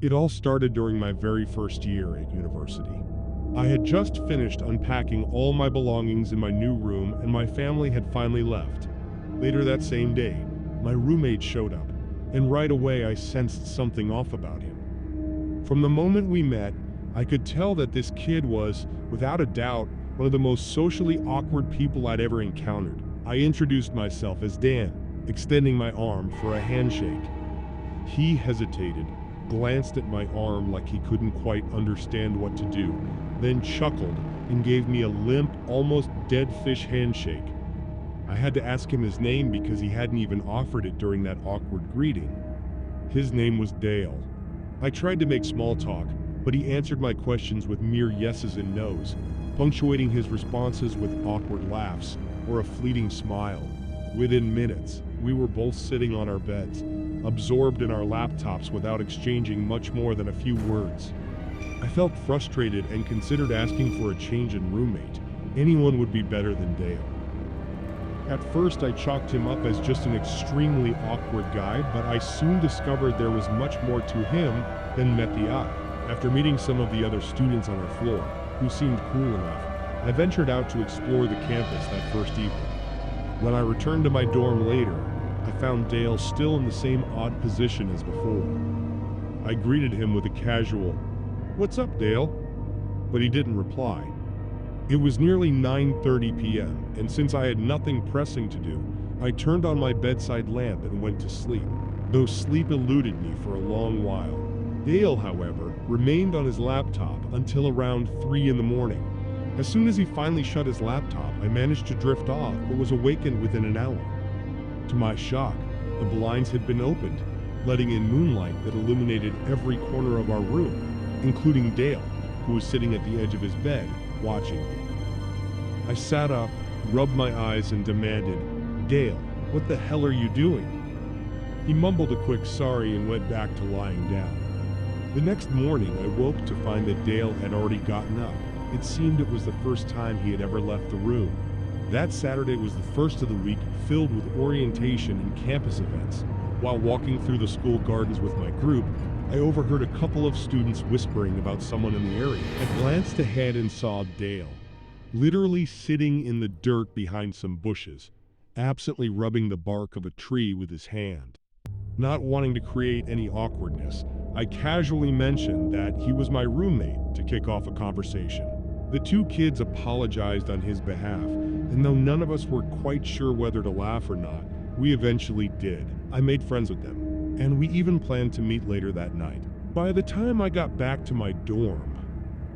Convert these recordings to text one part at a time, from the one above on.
It all started during my very first year at university. I had just finished unpacking all my belongings in my new room and my family had finally left. Later that same day, my roommate showed up, and right away I sensed something off about him. From the moment we met, I could tell that this kid was, without a doubt, one of the most socially awkward people I'd ever encountered. I introduced myself as Dan, extending my arm for a handshake. He hesitated, glanced at my arm like he couldn't quite understand what to do, then chuckled and gave me a limp, almost dead fish handshake. I had to ask him his name because he hadn't even offered it during that awkward greeting. His name was Dale. I tried to make small talk, but he answered my questions with mere yeses and nos, punctuating his responses with awkward laughs or a fleeting smile. Within minutes, we were both sitting on our beds, absorbed in our laptops without exchanging much more than a few words. I felt frustrated and considered asking for a change in roommate. Anyone would be better than Dale. At first, I chalked him up as just an extremely awkward guy, but I soon discovered there was much more to him than met the eye. After meeting some of the other students on our floor, who seemed cool enough, I ventured out to explore the campus that first evening. When I returned to my dorm later, I found Dale still in the same odd position as before. I greeted him with a casual, "What's up, Dale?" But he didn't reply. It was nearly 9:30 p.m., and since I had nothing pressing to do, I turned on my bedside lamp and went to sleep, though sleep eluded me for a long while. Dale, however, remained on his laptop until around 3 in the morning. As soon as he finally shut his laptop, I managed to drift off, but was awakened within an hour. To my shock, the blinds had been opened, letting in moonlight that illuminated every corner of our room, including Dale, who was sitting at the edge of his bed, watching me. I sat up, rubbed my eyes, and demanded, "Dale, what the hell are you doing?" He mumbled a quick sorry and went back to lying down. The next morning, I woke to find that Dale had already gotten up. It seemed it was the first time he had ever left the room. That Saturday was the first of the week filled with orientation and campus events. While walking through the school gardens with my group, I overheard a couple of students whispering about someone in the area. I glanced ahead and saw Dale, literally sitting in the dirt behind some bushes, absently rubbing the bark of a tree with his hand. Not wanting to create any awkwardness, I casually mentioned that he was my roommate to kick off a conversation. The two kids apologized on his behalf, and though none of us were quite sure whether to laugh or not, we eventually did. I made friends with them, and we even planned to meet later that night. By the time I got back to my dorm,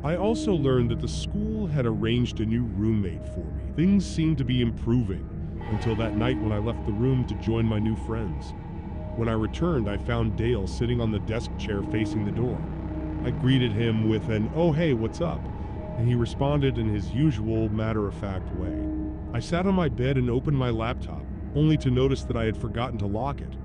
I also learned that the school had arranged a new roommate for me. Things seemed to be improving, until that night when I left the room to join my new friends. When I returned, I found Dale sitting on the desk chair facing the door. I greeted him with an, "Oh hey, what's up?" and he responded in his usual matter-of-fact way. I sat on my bed and opened my laptop, only to notice that I had forgotten to lock it.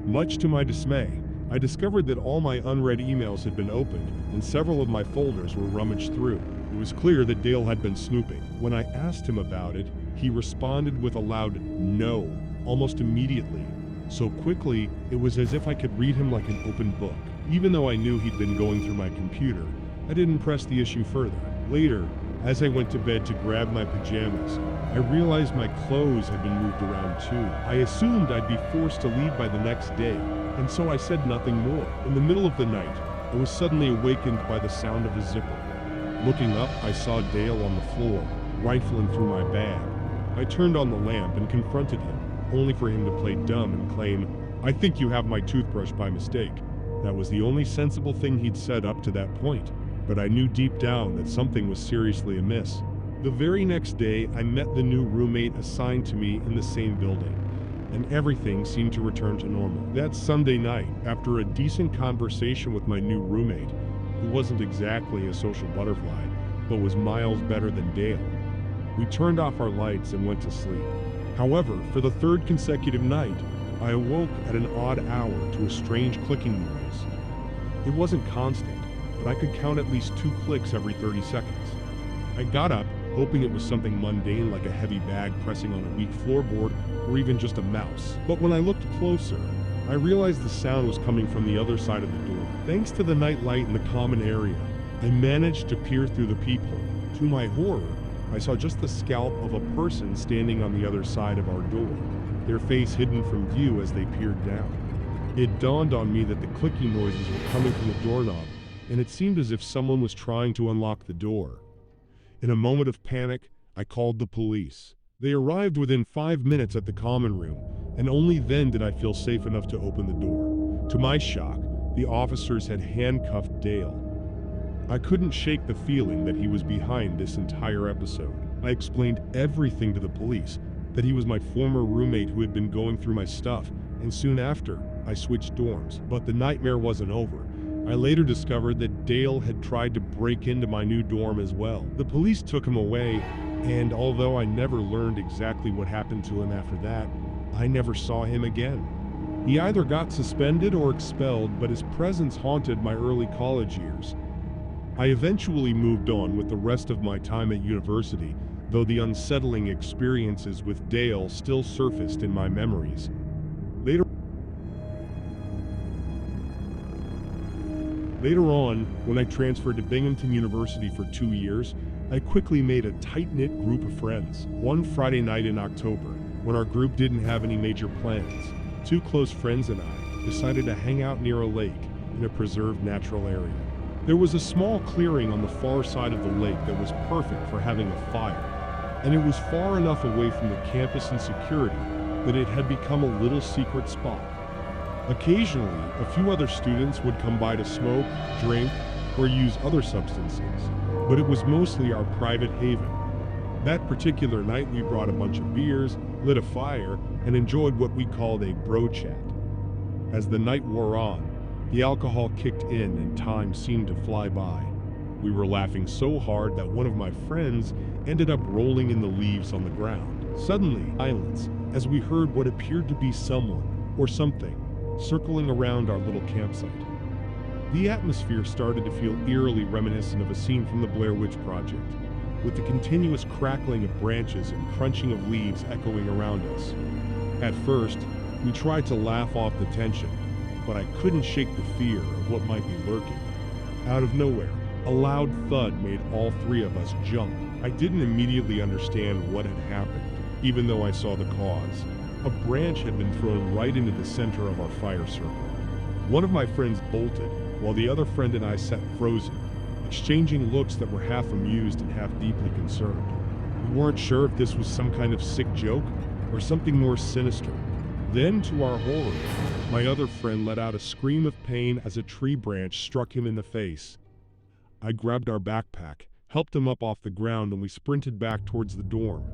Much to my dismay, I discovered that all my unread emails had been opened, and several of my folders were rummaged through. It was clear that Dale had been snooping. When I asked him about it, he responded with a loud no, almost immediately. So quickly, it was as if I could read him like an open book. Even though I knew he'd been going through my computer, I didn't press the issue further. Later, as I went to bed to grab my pajamas, I realized my clothes had been moved around too. I assumed I'd be forced to leave by the next day, and so I said nothing more. In the middle of the night, I was suddenly awakened by the sound of a zipper. Looking up, I saw Dale on the floor, rifling through my bag. I turned on the lamp and confronted him, only for him to play dumb and claim, "I think you have my toothbrush by mistake." That was the only sensible thing he'd said up to that point, but I knew deep down that something was seriously amiss. The very next day, I met the new roommate assigned to me in the same building, and everything seemed to return to normal. That Sunday night, after a decent conversation with my new roommate, who wasn't exactly a social butterfly, but was miles better than Dale, we turned off our lights and went to sleep. However, for the third consecutive night, I awoke at an odd hour to a strange clicking noise. It wasn't constant, but I could count at least 2 clicks every 30 seconds. I got up, hoping it was something mundane like a heavy bag pressing on a weak floorboard or even just a mouse. But when I looked closer, I realized the sound was coming from the other side of the door. Thanks to the night light in the common area, I managed to peer through the peephole. To my horror, I saw just the scalp of a person standing on the other side of our door, their face hidden from view as they peered down. It dawned on me that the clicking noises were coming from the doorknob, and it seemed as if someone was trying to unlock the door. In a moment of panic, I called the police. They arrived within 5 minutes at the common room, and only then did I feel safe enough to open the door. To my shock, the officers had handcuffed Dale. I couldn't shake the feeling that he was behind this entire episode. I explained everything to the police, that he was my former roommate who had been going through my stuff, and soon after, I switched dorms. But the nightmare wasn't over. I later discovered that Dale had tried to break into my new dorm as well. The police took him away, and although I never learned exactly what happened to him after that, I never saw him again. He either got suspended or expelled, but his presence haunted my early college years. I eventually moved on with the rest of my time at university, though the unsettling experiences with Dale still surfaced in my memories. Later on, when I transferred to Binghamton University for 2 years, I quickly made a tight-knit group of friends. One Friday night in October, when our group didn't have any major plans, 2 close friends and I decided to hang out near a lake in a preserved natural area. There was a small clearing on the far side of the lake that was perfect for having a fire, and it was far enough away from the campus and security that it had become a little secret spot. Occasionally, a few other students would come by to smoke, drink, or use other substances, but it was mostly our private haven. That particular night, we brought a bunch of beers, lit a fire, and enjoyed what we called a bro chat. As the night wore on, the alcohol kicked in and time seemed to fly by. We were laughing so hard that one of my friends ended up rolling in the leaves on the ground. Suddenly, silence, as we heard what appeared to be someone, or something, circling around our little campsite. The atmosphere started to feel eerily reminiscent of a scene from the Blair Witch Project, with the continuous crackling of branches and crunching of leaves echoing around us. At first, we tried to laugh off the tension, but I couldn't shake the fear of what might be lurking. Out of nowhere, a loud thud made all 3 of us jump. I didn't immediately understand what had happened, even though I saw the cause. A branch had been thrown right into the center of our fire circle. One of my friends bolted, while the other friend and I sat frozen, exchanging looks that were half amused and half deeply concerned. We weren't sure if this was some kind of sick joke or something more sinister. Then, to our horror, my other friend let out a scream of pain as a tree branch struck him in the face. I grabbed our backpack, helped him up off the ground, and we sprinted back towards the dorm.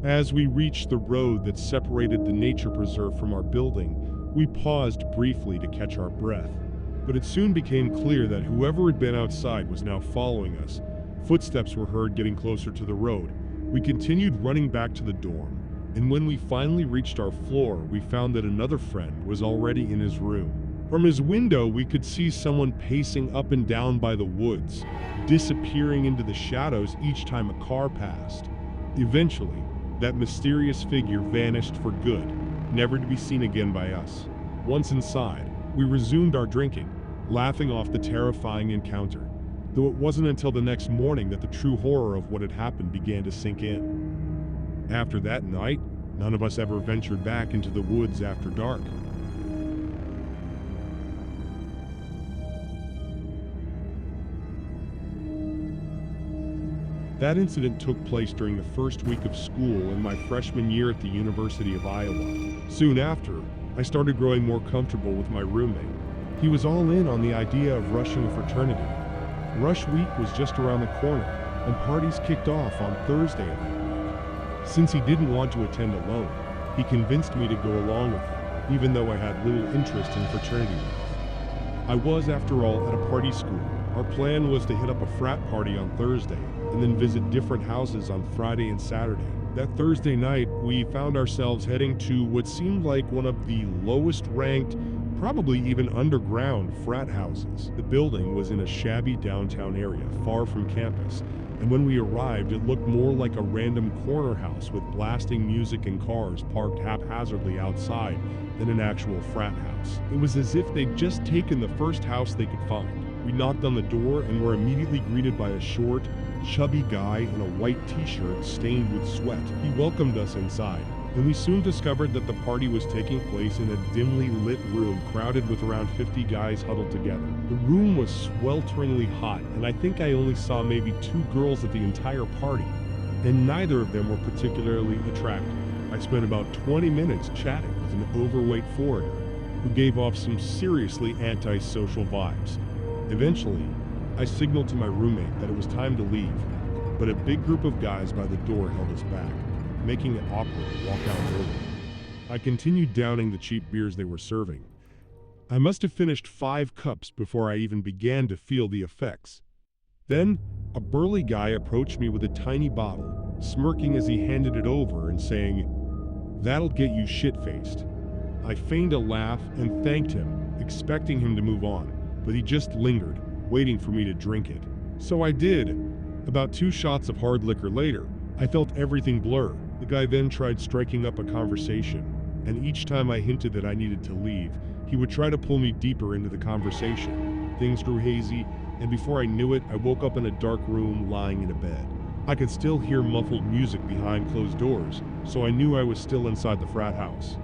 As we reached the road that separated the nature preserve from our building, we paused briefly to catch our breath. But it soon became clear that whoever had been outside was now following us. Footsteps were heard getting closer to the road. We continued running back to the dorm, and when we finally reached our floor, we found that another friend was already in his room. From his window, we could see someone pacing up and down by the woods, disappearing into the shadows each time a car passed. Eventually, that mysterious figure vanished for good, never to be seen again by us. Once inside, we resumed our drinking, laughing off the terrifying encounter, though it wasn't until the next morning that the true horror of what had happened began to sink in. After that night, none of us ever ventured back into the woods after dark. That incident took place during the first week of school in my freshman year at the University of Iowa. Soon after, I started growing more comfortable with my roommate. He was all in on the idea of rushing a fraternity. Rush week was just around the corner, and parties kicked off on Thursday of that week. Since he didn't want to attend alone, he convinced me to go along with him, even though I had little interest in fraternity life. I was, after all, at a party school. Our plan was to hit up a frat party on Thursday, and then visit different houses on Friday and Saturday. That Thursday night, we found ourselves heading to what seemed like one of the lowest ranked, probably even underground frat houses. The building was in a shabby downtown area, far from campus, and when we arrived, it looked more like a random corner house with blasting music and cars parked haphazardly outside than an actual frat house. It was as if they'd just taken the first house they could find. We knocked on the door and were immediately greeted by a short, chubby guy in a white t-shirt stained with sweat. He welcomed us inside, and we soon discovered that the party was taking place in a dimly lit room crowded with around 50 guys huddled together. The room was swelteringly hot, and I think I only saw maybe 2 girls at the entire party, and neither of them were particularly attractive. I spent about 20 minutes chatting with an overweight foreigner who gave off some seriously antisocial vibes. Eventually, I signaled to my roommate that it was time to leave, but a big group of guys by the door held us back, making it awkward to walk out early. I continued downing the cheap beers they were serving. I must have finished 5 cups before I even began to feel the effects. Then, a burly guy approached me with a tiny bottle, smirking as he handed it over and saying, "That'll get you shit-faced." I feigned a laugh and thanked him, expecting him to move on, but he just lingered, waiting for me to drink it. So I did. About 2 shots of hard liquor later, I felt everything blur. The guy then tried striking up a conversation, and each time I hinted that I needed to leave, he would try to pull me deeper into the conversation. Things grew hazy, and before I knew it, I woke up in a dark room lying in a bed. I could still hear muffled music behind closed doors, so I knew I was still inside the frat house.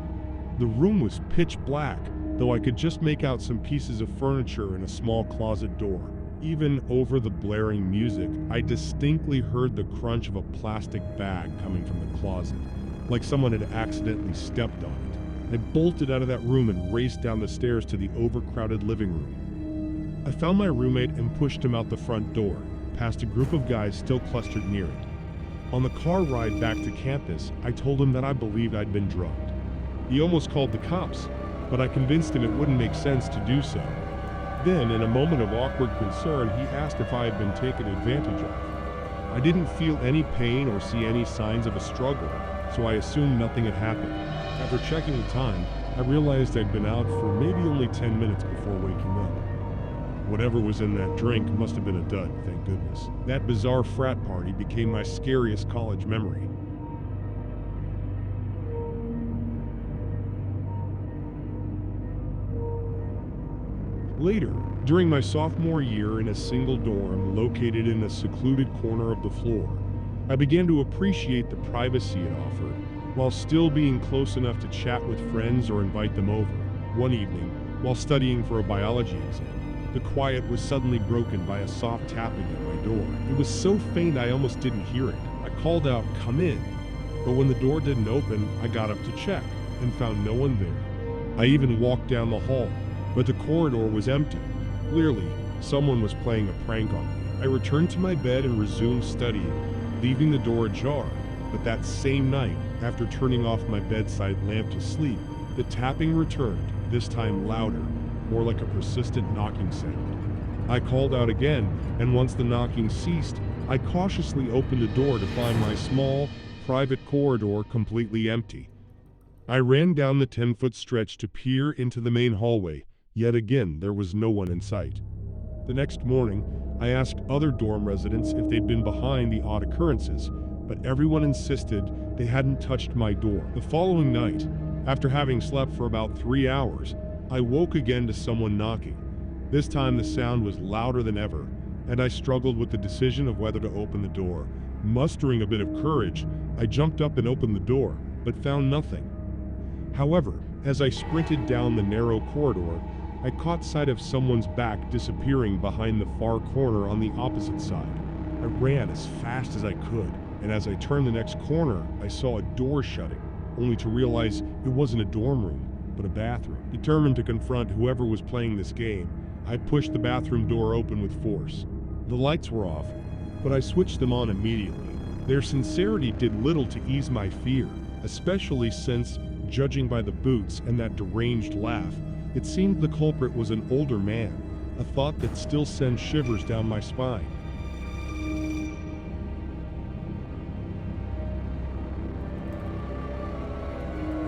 The room was pitch black, though I could just make out some pieces of furniture and a small closet door. Even over the blaring music, I distinctly heard the crunch of a plastic bag coming from the closet, like someone had accidentally stepped on it. I bolted out of that room and raced down the stairs to the overcrowded living room. I found my roommate and pushed him out the front door, past a group of guys still clustered near it. On the car ride back to campus, I told him that I believed I'd been drugged. He almost called the cops, but I convinced him it wouldn't make sense to do so. Then, in a moment of awkward concern, he asked if I had been taken advantage of. I didn't feel any pain or see any signs of a struggle, so I assumed nothing had happened. After checking the time, I realized I'd been out for maybe only 10 minutes before waking up. Whatever was in that drink must have been a dud, thank goodness. That bizarre frat party became my scariest college memory. Later, during my sophomore year in a single dorm located in a secluded corner of the floor, I began to appreciate the privacy it offered, while still being close enough to chat with friends or invite them over. One evening, while studying for a biology exam, the quiet was suddenly broken by a soft tapping at my door. It was so faint I almost didn't hear it. I called out, "Come in," but when the door didn't open, I got up to check and found no one there. I even walked down the hall, but the corridor was empty. Clearly, someone was playing a prank on me. I returned to my bed and resumed studying, leaving the door ajar. But that same night, after turning off my bedside lamp to sleep, the tapping returned, this time louder, more like a persistent knocking sound. I called out again, and once the knocking ceased, I cautiously opened the door to find my small, private corridor completely empty. I ran down the 10-foot stretch to peer into the main hallway. Yet again, there was no one in sight. The next morning, I asked other dorm residents if they'd been behind the odd occurrences, but everyone insisted they hadn't touched my door. The following night, after having slept for about 3 hours, I woke again to someone knocking. This time the sound was louder than ever, and I struggled with the decision of whether to open the door. Mustering a bit of courage, I jumped up and opened the door, but found nothing. However, as I sprinted down the narrow corridor, I caught sight of someone's back disappearing behind the far corner on the opposite side. I ran as fast as I could, and as I turned the next corner, I saw a door shutting, only to realize it wasn't a dorm room, but a bathroom. Determined to confront whoever was playing this game, I pushed the bathroom door open with force. The lights were off, but I switched them on immediately. Their sincerity did little to ease my fear, especially since, judging by the boots and that deranged laugh, it seemed the culprit was an older man, a thought that still sends shivers down my spine.